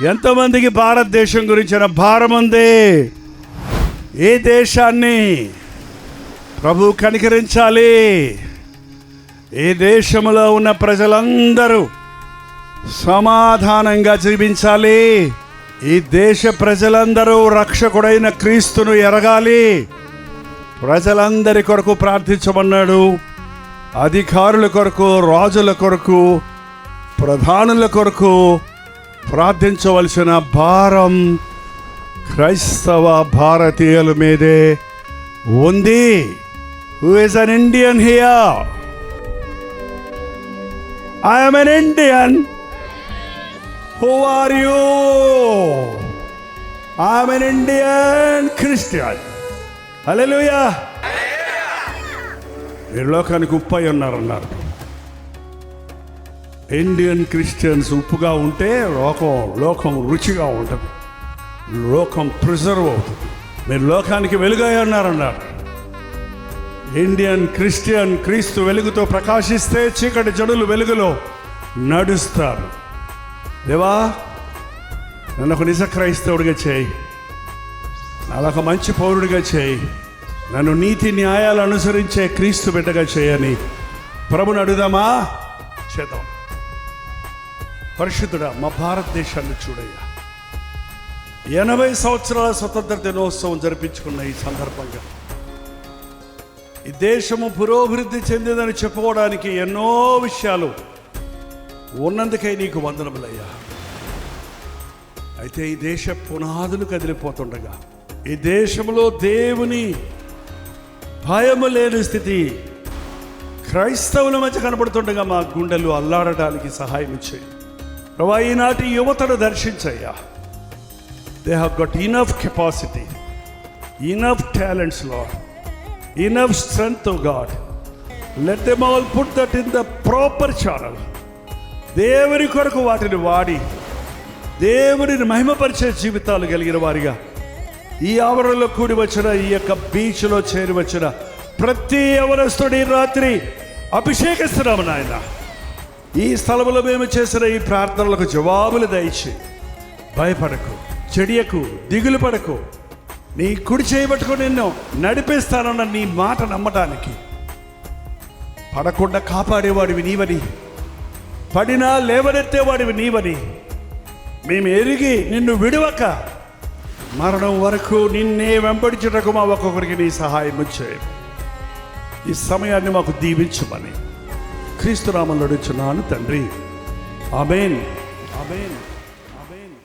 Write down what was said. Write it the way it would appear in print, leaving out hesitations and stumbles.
ఎంతమందికి భారతదేశం గురించిన భారం ఉంది? ఏ దేశాన్ని ప్రభు కనికరించాలి? ఏ దేశంలో ఉన్న ప్రజలందరూ సమాధానంగా జీవించాలి. ఈ దేశ ప్రజలందరూ రక్షకుడైన క్రీస్తును ఎరగాలి. ప్రజలందరి కొరకు ప్రార్థించమన్నాడు. అధికారుల కొరకు, రాజుల కొరకు, ప్రధానుల కొరకు ప్రార్థించవలసిన భారం క్రైస్తవ భారతీయుల మీదే ఉంది. Who is an Indian here? I am an Indian. Who are you? I am an Indian Christian. Hallelujah. మీరు లోకానికి ఉప్పై ఉన్నారన్నారు. ఇండియన్ క్రిస్టియన్స్ ఉప్పుగా ఉంటే లోకం రుచిగా ఉంటుంది, లోకం ప్రిజర్వ్ అవుతుంది. మీరు లోకానికి వెలుగై ఉన్నారన్నారు. ఇండియన్ క్రిస్టియన్ క్రీస్తు వెలుగుతో ప్రకాశిస్తే చీకటి జనులు వెలుగులో నడుస్తారు. దేవా, నన్ను ఒక నిజ క్రైస్తవుడిగా చేయి, నాదొక మంచి పౌరుడిగా చేయి, నన్ను నీతి న్యాయాలు అనుసరించే క్రీస్తు బిడ్డగా చేయని ప్రభుని అడుగుదామా? చేద్దాం. పరిశుద్ధుడా, మా భారతదేశాన్ని చూడయ్యా. 80 సంవత్సరాల స్వతంత్ర దినోత్సవం జరిపించుకున్న ఈ సందర్భంగా ఈ దేశము పురోభివృద్ధి చెందిందని చెప్పుకోవడానికి ఎన్నో విషయాలు ఉన్నందుకై నీకు వందనములయ్యా. అయితే ఈ దేశ పునాదులు కదిలిపోతుండగా, ఈ దేశంలో దేవుని భయము లేని స్థితి క్రైస్తవుల మధ్య కనబడుతుండగా మా గుండెలు అల్లాడటానికి సహాయం ఇచ్చాయి. ప్రభా, ఈనాటి యువతను దర్శించయ్యా. They have got enough capacity, enough talents Lord, enough strength of God. Let them all put that in the proper channel. దేవుని కొరకు వాటిని వాడి దేవుని మహిమపరిచే జీవితాలు కలిగిన వారిగా ఈ ఆవరణలో కూడి వచ్చిన, ఈ యొక్క బీచ్లో చేరి వచ్చిన ప్రతి యవనస్తుడి రాత్రి అభిషేకిస్తున్నాము నాయన. ఈ స్థలంలో మేము చేసిన ఈ ప్రార్థనలకు జవాబులు దయచి, భయపడకు, చెడియకు, దిగులు పడకు. నీ కుడి చేయబట్టుకొని నిన్ను నడిపిస్తానన్న నీ మాట నమ్మటానికి, పడకుండా కాపాడేవాడివి నీవని, పడినా లేవనెత్తేవాడివి నీవని మేము ఎరిగి నిన్ను విడవక మరణం వరకు నిన్నే వెంబడించుటకు మా ఒక్కొక్కరికి నీ సహాయం వచ్చాయి. ఈ సమయాన్ని మాకు దీవించమని క్రీస్తు నామములో అడుగుచున్నాను తండ్రి. ఆమేన్, ఆమేన్.